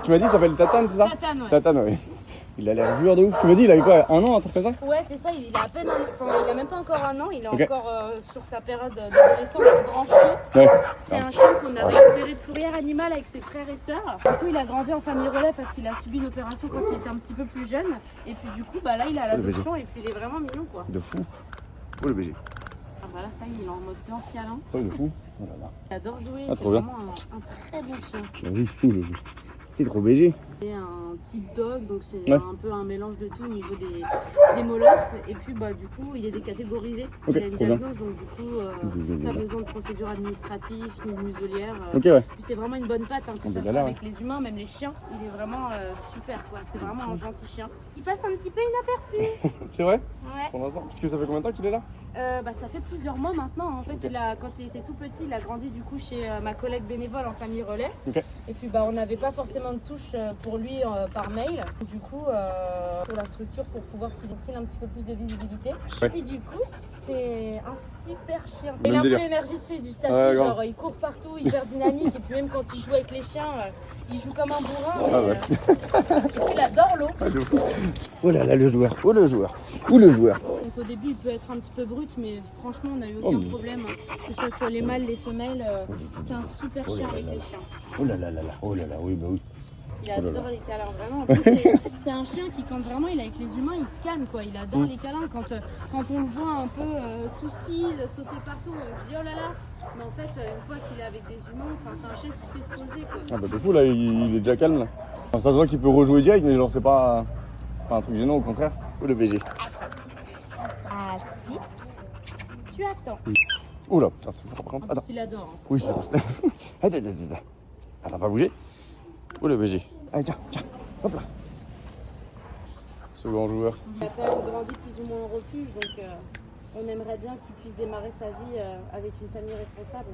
Tu m'as dit, ça s'appelle Tatane, c'est ça? Tatane, ouais. Tatane, oui. Il a l'air dur de ouf. Tu m'as dit, il avait quoi, 1 an, un truc comme ça? Ouais, c'est ça, il a à peine il a même pas encore 1 an, il est Ok. encore sur sa période d'adolescence de grand chien. Ouais. C'est un chien qu'on a récupéré de fourrière animale avec ses frères et sœurs. Du coup, il a grandi en famille relais parce qu'il a subi une opération quand il était un petit peu plus jeune. Et puis du coup, bah là, il a l'adoption et puis il est vraiment mignon, quoi. De fou. Oh le BG. Ah bah là, ça y est, il est en mode séance câlin. Oh de fou. Oh là là. Il adore jouer, Ah, c'est trop bien. vraiment un très bon chien. Vas-y, fou le BG. C'est trop BG. C'est un type dog, donc c'est Ouais. un peu un mélange de tout au niveau des molosses. Et puis bah du coup, il est décatégorisé. Ok, Il a une trop bien. diagnose, donc du coup, pas besoin de procédure administrative ni de muselière. Ok, ouais. Puis c'est vraiment une bonne patte, hein, que On ce est soit là, avec les humains, même les chiens. Il est vraiment super, quoi. C'est vraiment un gentil chien. Il passe un petit peu inaperçu. C'est vrai? Ouais. Pour l'instant. Parce que ça fait combien de temps qu'il est là? Bah, ça fait plusieurs mois maintenant. En fait, quand il était tout petit, il a grandi du coup chez ma collègue bénévole en famille relais. Ok. Et puis bah, on n'avait pas forcément de touche pour lui par mail. Du coup, pour la structure, pour pouvoir qu'il prenne un petit peu plus de visibilité. Ouais. Et puis du coup, c'est un super chien. Même Il a un peu délire. l'énergie, tu sais, du staffy, Ouais, genre il court partout, hyper dynamique. Et puis même quand il joue avec les chiens, il joue comme un bourrin. Ah ouais. Et puis il adore l'eau. Ah, de fou. Oh là là, le joueur. Oh le joueur. Où le joueur? Donc au début il peut être un petit peu brut, mais franchement on n'a eu Oh, aucun mais- problème, que ce soit les mâles, les femelles, c'est un super Oh là chien là avec là les là. chiens. Oh là là là là. Oh là là, oui, bah oui. Il Oh là adore là. les câlins, vraiment. En plus, c'est un chien qui, quand vraiment il est avec les humains, il se calme, quoi. Il adore les câlins. Quand on le voit un peu tout speed, sauter partout, on se dit oh là là. Mais en fait, une fois qu'il est avec des humains, c'est un chien qui sait se poser, quoi. Ah bah de fou là, il est déjà calme là. Enfin, ça se voit qu'il peut rejouer direct, mais genre c'est pas un truc gênant, au contraire. Oh le BG. Ah si, tu attends. Oh là, putain, c'est fort par En contre. Attends. plus, il adore. Hein. Oui, attends. Attends. Attends, pas bouger. Oh le BG. Allez, tiens. Hop là. Second joueur. Il a quand même grandi plus ou moins en refuge, donc on aimerait bien qu'il puisse démarrer sa vie avec une famille responsable.